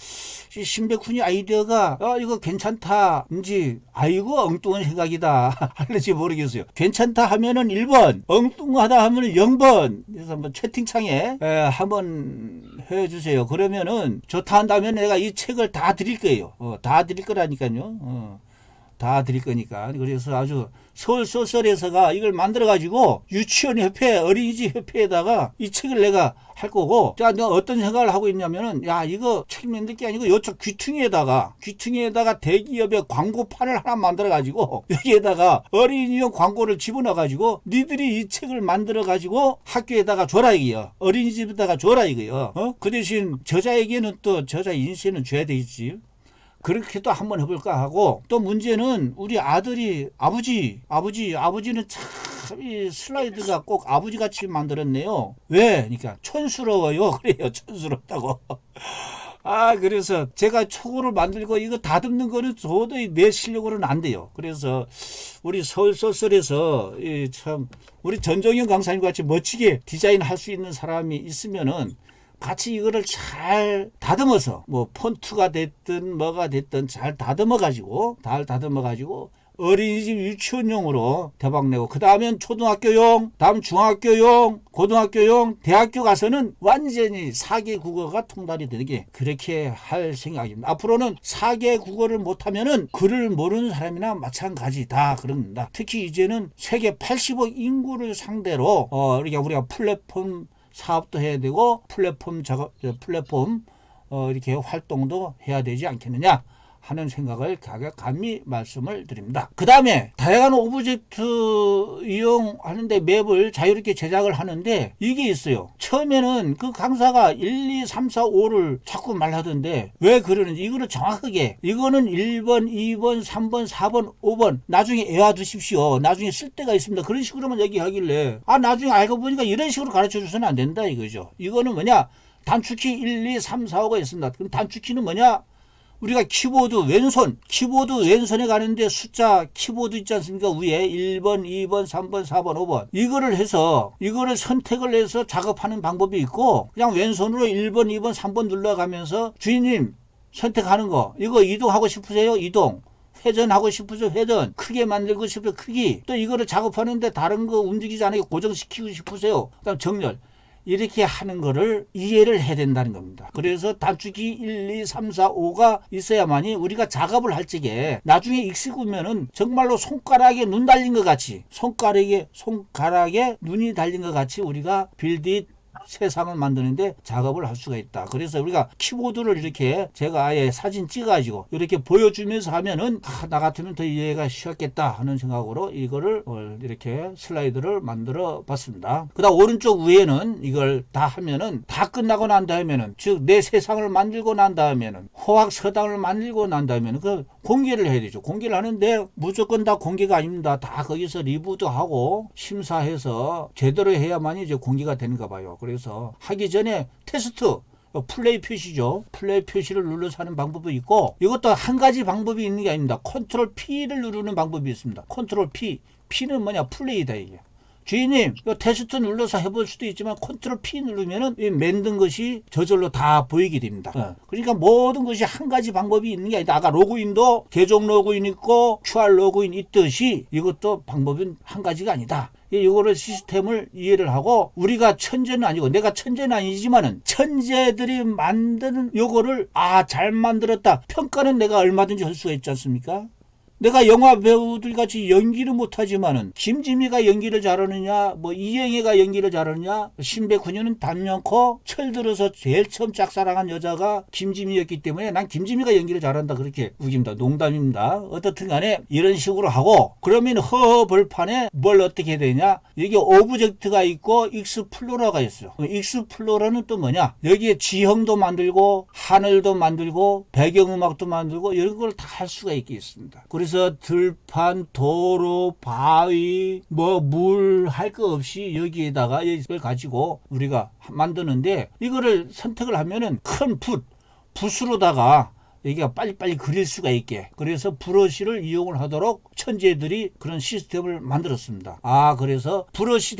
신백훈이 아이디어가 이거 괜찮다인지 아이고 엉뚱한 생각이다 할지 모르겠어요. 괜찮다 하면은 1번, 엉뚱하다 하면은 0번. 그래서 한번 채팅창에 한번 해주세요. 그러면은 좋다 한다면 내가 이 책을 다 드릴 거예요. 다 드릴 거라니까요. 다 드릴 거니까. 그래서 아주 서울소설에서가 이걸 만들어가지고 유치원협회, 어린이집 협회에다가 이 책을 내가 할 거고, 자, 내가 어떤 생각을 하고 있냐면은, 야, 이거 책 만들 게 아니고 이쪽 귀퉁이에다가 대기업의 광고판을 하나 만들어가지고, 여기에다가 어린이용 광고를 집어넣어가지고, 니들이 이 책을 만들어가지고 학교에다가 줘라 이거요. 어린이집에다가 줘라 이거요. 그 대신 저자에게는 또 저자 인세는 줘야 되겠지. 그렇게도 한번 해볼까 하고, 또 문제는 우리 아들이 아버지는 참 이 슬라이드가 꼭 아버지같이 만들었네요. 왜? 그러니까 촌스러워요. 그래요. 촌스럽다고. 그래서 제가 초고를 만들고 이거 다듬는 거는 도저히 내 실력으로는 안 돼요. 그래서 우리 서울소설에서 참 우리 전종현 강사님 같이 멋지게 디자인할 수 있는 사람이 있으면은 같이 이거를 잘 다듬어서 뭐 폰트가 됐든 뭐가 됐든 잘 다듬어가지고 어린이집 유치원용으로 대박내고, 그 다음엔 초등학교용, 다음 중학교용, 고등학교용, 대학교 가서는 완전히 4개 국어가 통달이 되게 그렇게 할 생각입니다. 앞으로는 4개 국어를 못하면은 글을 모르는 사람이나 마찬가지다 그럽니다. 특히 이제는 세계 80억 인구를 상대로 우리가 플랫폼 사업도 해야 되고 플랫폼 이렇게 활동도 해야 되지 않겠느냐 하는 생각을 감히 말씀을 드립니다. 그 다음에 다양한 오브젝트 이용하는데 맵을 자유롭게 제작을 하는데 이게 있어요. 처음에는 그 강사가 1, 2, 3, 4, 5를 자꾸 말하던데 왜 그러는지 이거를 정확하게 이거는 1번, 2번, 3번, 4번, 5번 나중에 애와두십시오. 나중에 쓸 때가 있습니다. 그런 식으로만 얘기하길래 나중에 알고 보니까 이런 식으로 가르쳐 줘서는 안 된다 이거죠. 이거는 뭐냐, 단축키 1, 2, 3, 4, 5가 있습니다. 그럼 단축키는 뭐냐, 우리가 키보드 왼손에 가는데 숫자 키보드 있지 않습니까? 위에 1번, 2번, 3번, 4번, 5번. 이거를 선택을 해서 작업하는 방법이 있고, 그냥 왼손으로 1번, 2번, 3번 눌러가면서 주인님 선택하는 거, 이거 이동하고 싶으세요? 이동. 회전하고 싶으세요? 회전. 크게 만들고 싶으세요? 크기. 또 이거를 작업하는데 다른 거 움직이지 않게 고정시키고 싶으세요? 그다음 정렬. 이렇게 하는 거를 이해를 해야 된다는 겁니다. 그래서 단축키 1, 2, 3, 4, 5가 있어야만이 우리가 작업을 할 적에 나중에 익숙하면은 정말로 손가락에 눈 달린 것 같이, 손가락에 눈이 달린 것 같이 우리가 빌드잇 세상을 만드는데 작업을 할 수가 있다. 그래서 우리가 키보드를 이렇게 제가 아예 사진 찍어가지고 이렇게 보여주면서 하면은 나 같으면 더 이해가 쉬웠겠다 하는 생각으로 이거를 이렇게 슬라이드를 만들어 봤습니다. 그 다음 오른쪽 위에는 이걸 다 하면은 다 끝나고 난 다음에는, 즉 내 세상을 만들고 난 다음에는, 호학 서당을 만들고 난 다음에는 그 공개를 해야 되죠. 공개를 하는데 무조건 다 공개가 아닙니다. 다 거기서 리뷰도 심사해서 제대로 해야만 이제 공개가 되는가 봐요. 그래서 하기 전에 테스트, 플레이 표시죠. 플레이 표시를 눌러서 하는 방법도 있고, 이것도 한 가지 방법이 있는 게 아닙니다. 컨트롤 P를 누르는 방법이 있습니다. 컨트롤 P. P는 뭐냐? 플레이다 이게. 주인님, 이거 테스트 눌러서 해볼 수도 있지만 컨트롤 P 누르면은 이 만든 것이 저절로 다 보이게 됩니다. 그러니까 모든 것이 한 가지 방법이 있는 게 아니다. 아까 로그인도 계정 로그인 있고 QR 로그인 있듯이 이것도 방법은 한 가지가 아니다. 이거를 시스템을 이해를 하고 우리가 천재는 아니고 내가 천재는 아니지만은 천재들이 만드는 요거를 잘 만들었다. 평가는 내가 얼마든지 할 수가 있지 않습니까? 내가 영화 배우들 같이 연기를 못하지만은 김지미가 연기를 잘하느냐, 뭐 이영애가 연기를 잘하느냐, 신백훈이는 단연코 철들어서 제일 처음 짝사랑한 여자가 김지미였기 때문에 난 김지미가 연기를 잘한다 그렇게 우깁니다. 농담입니다. 어떻든 간에 이런 식으로 하고 그러면 허허벌판에 뭘 어떻게 해야 되냐? 여기 오브젝트가 있고 익스플로러가 있어요. 익스플로러는 또 뭐냐? 여기에 지형도 만들고 하늘도 만들고 배경음악도 만들고 이런 걸 다 할 수가 있겠습니다. 그래서 들판, 도로, 바위, 뭐 물 할 거 없이 여기에다가 이걸 가지고 우리가 만드는데 이거를 선택을 하면은 큰 붓으로다가 여기가 빨리빨리 그릴 수가 있게 그래서 브러쉬를 이용을 하도록 천재들이 그런 시스템을 만들었습니다. 그래서 브러쉬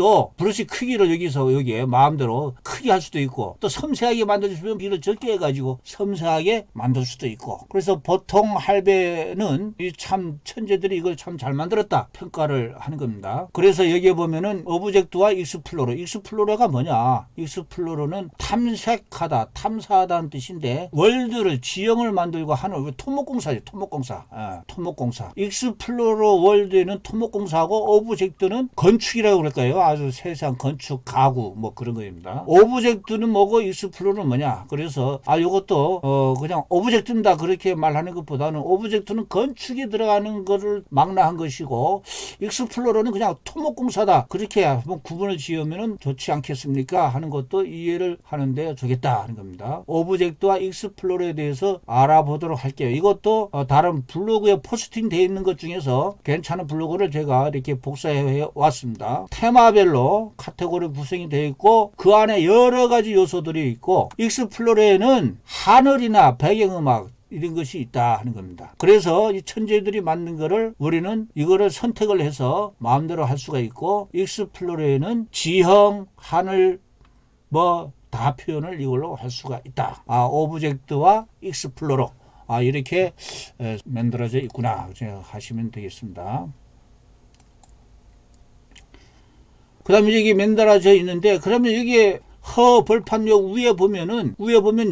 크기를 여기에 마음대로 크게 할 수도 있고 또 섬세하게 만들어주면 비를 적게 해가지고 섬세하게 만들 수도 있고 그래서 보통 할배는 이 참 천재들이 이걸 참 잘 만들었다 평가를 하는 겁니다. 그래서 여기에 보면은 오브젝트와 익스플로러가 뭐냐? 익스플로러는 탐색하다, 탐사하다는 뜻인데 월드를 지형을 만들고 하는 토목공사죠. 토목공사. 익스플로러 월드에는 토목공사하고 오브젝트는 건축이라고 그럴까요? 아주 세세한 건축, 가구 뭐 그런 거입니다. 오브젝트는 뭐고 익스플로러는 뭐냐? 그래서 이것도 그냥 오브젝트입니다 그렇게 말하는 것보다는 오브젝트는 건축에 들어가는 거를 망라한 것이고 익스플로러는 그냥 토목공사다 그렇게 한번 구분을 지으면은 좋지 않겠습니까? 하는 것도 이해를 하는데 좋겠다 하는 겁니다. 오브젝트와 익스플로러에 대해서 알아보도록 할게요. 이것도 다른 블로그에 포스팅 되어 있는 것 중에서 괜찮은 블로그를 제가 이렇게 복사해 왔습니다. 테마별로 카테고리 구성이 되어 있고 그 안에 여러 가지 요소들이 있고 익스플로러에는 하늘이나 배경음악 이런 것이 있다 하는 겁니다. 그래서 이 천재들이 만든 거를 우리는 이거를 선택을 해서 마음대로 할 수가 있고 익스플로러에는 지형, 하늘 뭐 다 표현을 이걸로 할 수가 있다. 오브젝트와 익스플로러 이렇게 만들어져 있구나 하시면 되겠습니다. 그 다음에 여기 만들어져 있는데 그러면 여기에 허벌판 위에 보면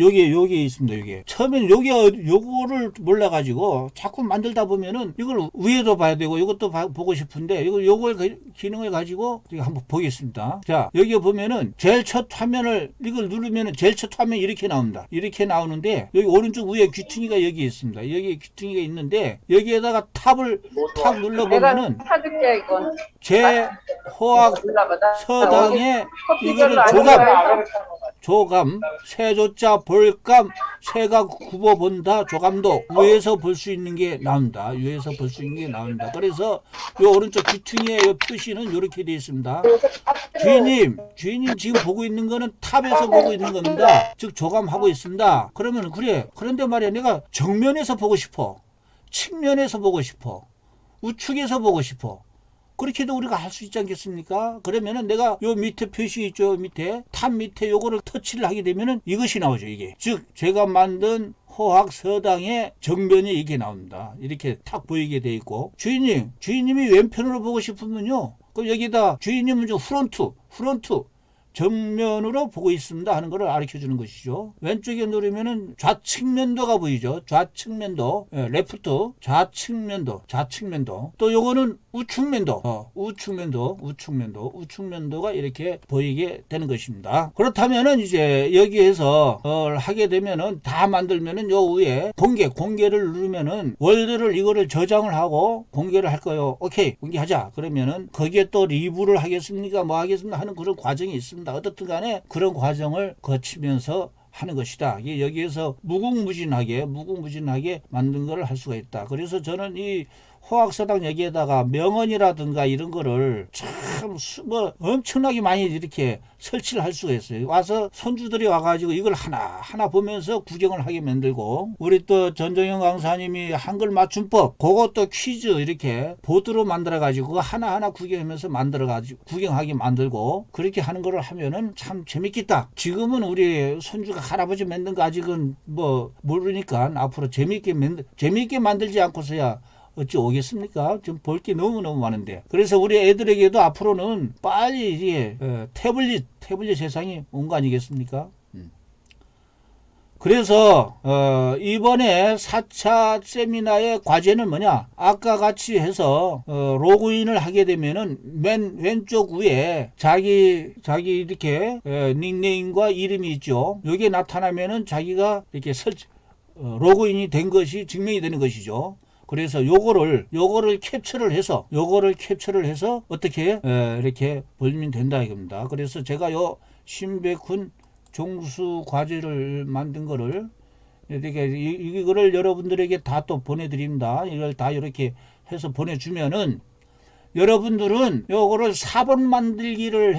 여기에 있습니다. 여기에 처음엔 요거를 몰라가지고 자꾸 만들다 보면은 이걸 위에도 봐야 되고 이것도 보고 싶은데 요걸 기능을 가지고 한번 보겠습니다. 자 여기 보면은 제일 첫 화면을 이걸 누르면은 제일 첫 화면 이렇게 나옵니다. 이렇게 나오는데 여기 오른쪽 위에 귀퉁이가 여기 있습니다. 여기 귀퉁이가 있는데 여기에다가 탑 눌러보면은 제 호학 서당의 이거를 조감, 세조자, 볼감, 세가 굽어본다, 조감도 위에서 볼 수 있는 게 나온다. 그래서 이 오른쪽 귀퉁이의 표시는 이렇게 되어 있습니다. 주인님 지금 보고 있는 거는 탑에서 보고 있는 겁니다. 즉 조감하고 있습니다. 그러면 그런데 말이야 내가 정면에서 보고 싶어. 측면에서 보고 싶어. 우측에서 보고 싶어. 그렇게도 우리가 할 수 있지 않겠습니까? 그러면은 내가 요 밑에 표시 있죠? 탑 밑에 요거를 터치를 하게 되면은 이것이 나오죠, 이게. 즉, 제가 만든 호학 서당의 정면이 이게 나옵니다. 이렇게 탁 보이게 돼 있고. 주인님이 왼편으로 보고 싶으면요. 그럼 여기다 주인님은 좀 프론트. 정면으로 보고 있습니다 하는 것을 가르쳐 주는 것이죠. 왼쪽에 누르면은 좌측면도가 보이죠. 좌측면도, 레프트, 좌측면도. 또 요거는 우측면도가 이렇게 보이게 되는 것입니다. 그렇다면은 이제 여기에서 하게 되면은 다 만들면은 요 위에 공개를 누르면은 월드를 이거를 저장을 하고 공개를 할 거예요. 오케이, 공개하자. 그러면은 거기에 또 리뷰를 하겠습니까? 뭐 하겠습니까? 하는 그런 과정이 있습니다. 어떻든 간에 그런 과정을 거치면서 하는 것이다. 여기에서 무궁무진하게 만든 것을 할 수가 있다. 그래서 저는 이 호학서당 여기에다가 명언이라든가 이런 거를 참 엄청나게 많이 이렇게 설치를 할 수가 있어요. 와서 손주들이 와가지고 이걸 하나 보면서 구경을 하게 만들고 우리 또 전정영 강사님이 한글 맞춤법 그것도 퀴즈 이렇게 보드로 만들어가지고 하나하나 구경하면서 구경하게 만들고 그렇게 하는 거를 하면은 참 재밌겠다. 지금은 우리 손주가 할아버지 만든 거 아직은 뭐 모르니까 앞으로 재밌게 만들지 않고서야 어찌 오겠습니까? 지금 볼 게 너무너무 많은데. 그래서 우리 애들에게도 앞으로는 빨리 이게 태블릿 세상이 온 거 아니겠습니까? 그래서 이번에 4차 세미나의 과제는 뭐냐? 아까 같이 해서 로그인을 하게 되면은 맨 왼쪽 위에 자기 이렇게 닉네임과 이름이 있죠. 여기에 나타나면은 자기가 이렇게 로그인이 된 것이 증명이 되는 것이죠. 그래서 요거를 캡처를 해서 어떻게 이렇게 보면 된다 이겁니다. 그래서 제가 요 신백훈 종수 과제를 만든 거를 이렇게 이거를 여러분들에게 다 또 보내드립니다. 이걸 다 이렇게 해서 보내주면은 여러분들은 요거를 4번 만들기를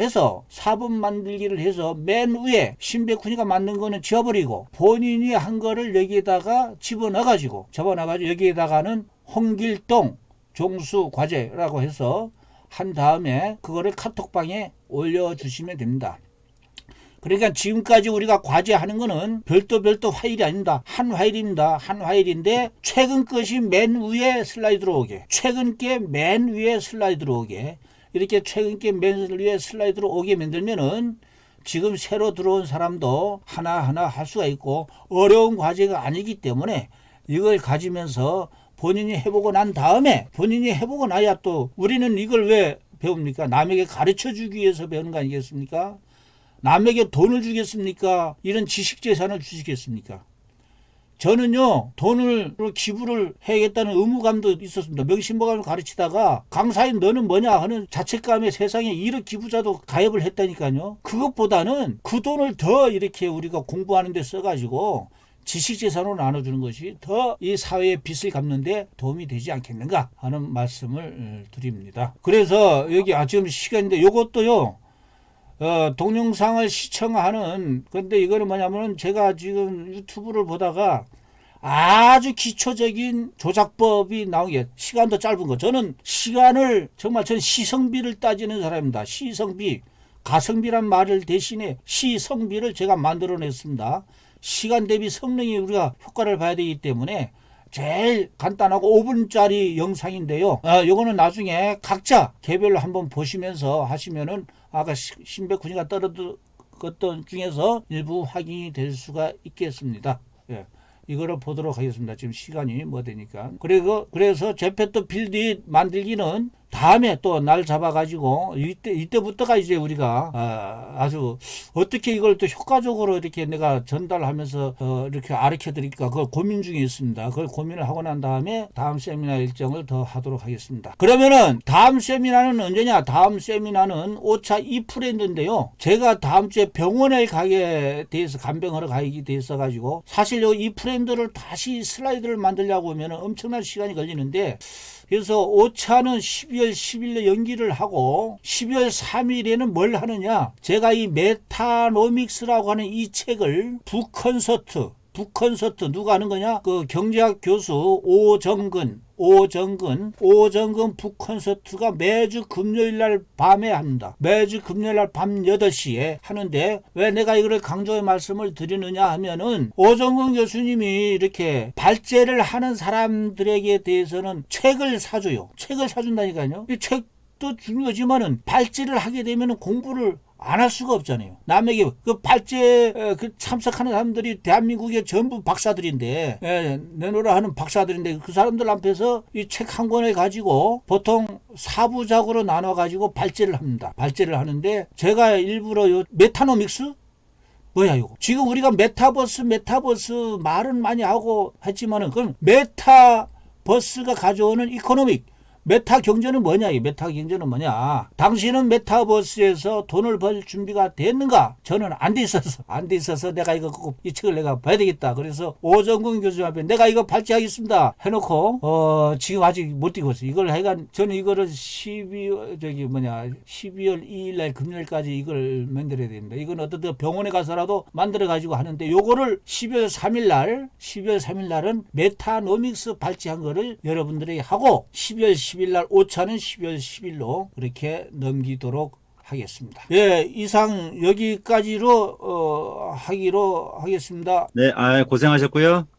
해서 맨 위에 신백훈이가 만든 거는 지워버리고 본인이 한 거를 여기에다가 집어넣어가지고 여기에다가는 홍길동 종수 과제라고 해서 한 다음에 그거를 카톡방에 올려주시면 됩니다. 그러니까 지금까지 우리가 과제하는 거는 별도 파일이 아닙니다. 한 파일입니다. 한 파일인데 최근 것이 맨 위에 슬라이드로 오게, 최근 게 맨 위에 슬라이드로 오게, 이렇게 최근 게 맨 위에 슬라이드로 오게 만들면은 지금 새로 들어온 사람도 하나하나 할 수가 있고 어려운 과제가 아니기 때문에 이걸 가지면서 본인이 해보고 나야 또 우리는 이걸 왜 배웁니까? 남에게 가르쳐 주기 위해서 배우는 거 아니겠습니까? 남에게 돈을 주겠습니까? 이런 지식재산을 주시겠습니까? 저는요, 돈을 기부를 해야겠다는 의무감도 있었습니다. 명심보감을 가르치다가 강사인 너는 뭐냐 하는 자책감에 세상에 1억 기부자도 가입을 했다니까요. 그것보다는 그 돈을 더 이렇게 우리가 공부하는 데 써가지고 지식재산으로 나눠주는 것이 더 이 사회의 빚을 갚는데 도움이 되지 않겠는가 하는 말씀을 드립니다. 그래서 여기 지금 시간인데 요것도요, 동영상을 시청하는, 근데 이거는 뭐냐면은 제가 지금 유튜브를 보다가 아주 기초적인 조작법이 나오게, 시간도 짧은 거. 저는 저는 시성비를 따지는 사람입니다. 시성비. 가성비란 말을 대신에 시성비를 제가 만들어냈습니다. 시간 대비 성능이 우리가 효과를 봐야 되기 때문에 제일 간단하고 5분짜리 영상인데요. 요거는 나중에 각자 개별로 한번 보시면서 하시면은 아까 신백훈이가 떨어졌던 중에서 일부 확인이 될 수가 있겠습니다. 예. 이거를 보도록 하겠습니다. 지금 시간이 뭐 되니까. 그래서 제페토 빌드 만들기는 다음에 또 날 잡아가지고 이때부터가 이제 우리가 아주 어떻게 이걸 또 효과적으로 이렇게 내가 전달하면서 이렇게 가르쳐 드릴까 그걸 고민 중에 있습니다. 그걸 고민을 하고 난 다음에 다음 세미나 일정을 더 하도록 하겠습니다. 그러면은 다음 세미나는 언제냐? 다음 세미나는 5차 이프렌드인데요. 제가 다음 주에 병원에 가게 돼서 간병하러 가게 돼 있어 가지고 사실 요 이프렌드를 다시 슬라이드를 만들려고 하면 엄청난 시간이 걸리는데, 그래서 5차는 12월 10일에 연기를 하고 12월 3일에는 뭘 하느냐, 제가 이 메타노믹스라고 하는 이 책을 북컨서트 누가 하는 거냐, 그 경제학 교수 오정근 북컨서트가 매주 금요일날 밤에 합니다. 매주 금요일날 밤 8시에 하는데 왜 내가 이거를 강조의 말씀을 드리느냐 하면은 오정근 교수님이 이렇게 발제를 하는 사람들에게 대해서는 책을 사줘요. 책을 사준다니까요. 이 책도 중요하지만은 발제를 하게 되면은 공부를 안 할 수가 없잖아요. 남에게 그 발제 참석하는 사람들이 대한민국의 전부 박사들인데, 내노라 하는 박사들인데 그 사람들 앞에서 이 책 한 권을 가지고 보통 4부작으로 나눠 가지고 발제를 합니다. 발제를 하는데 제가 일부러 요 메타노믹스 뭐야 이거? 지금 우리가 메타버스 말은 많이 하고 했지만은 그건 메타버스가 가져오는 이코노믹, 메타 경제는 뭐냐? 이 메타 경제는 뭐냐? 당신은 메타버스에서 돈을 벌 준비가 됐는가? 저는 안 돼 있어서 내가 이거 꼭 이 책을 내가 봐야 되겠다. 그래서 오정근 교수 앞에 내가 이거 발제하겠습니다 해놓고 지금 아직 못 뛰고 있어요. 이걸 하여간 저는 이거를 12월 2일 날 금요일까지 이걸 만들어야 됩니다. 이건 어떤 병원에 가서라도 만들어 가지고 하는데, 요거를 12월 3일 날은 메타노믹스 발제한 거를 여러분들에게 하고 12월 10일 날 5차는 12월 10일로 그렇게 넘기도록 하겠습니다. 예, 이상 여기까지로 하기로 하겠습니다. 네, 고생하셨고요.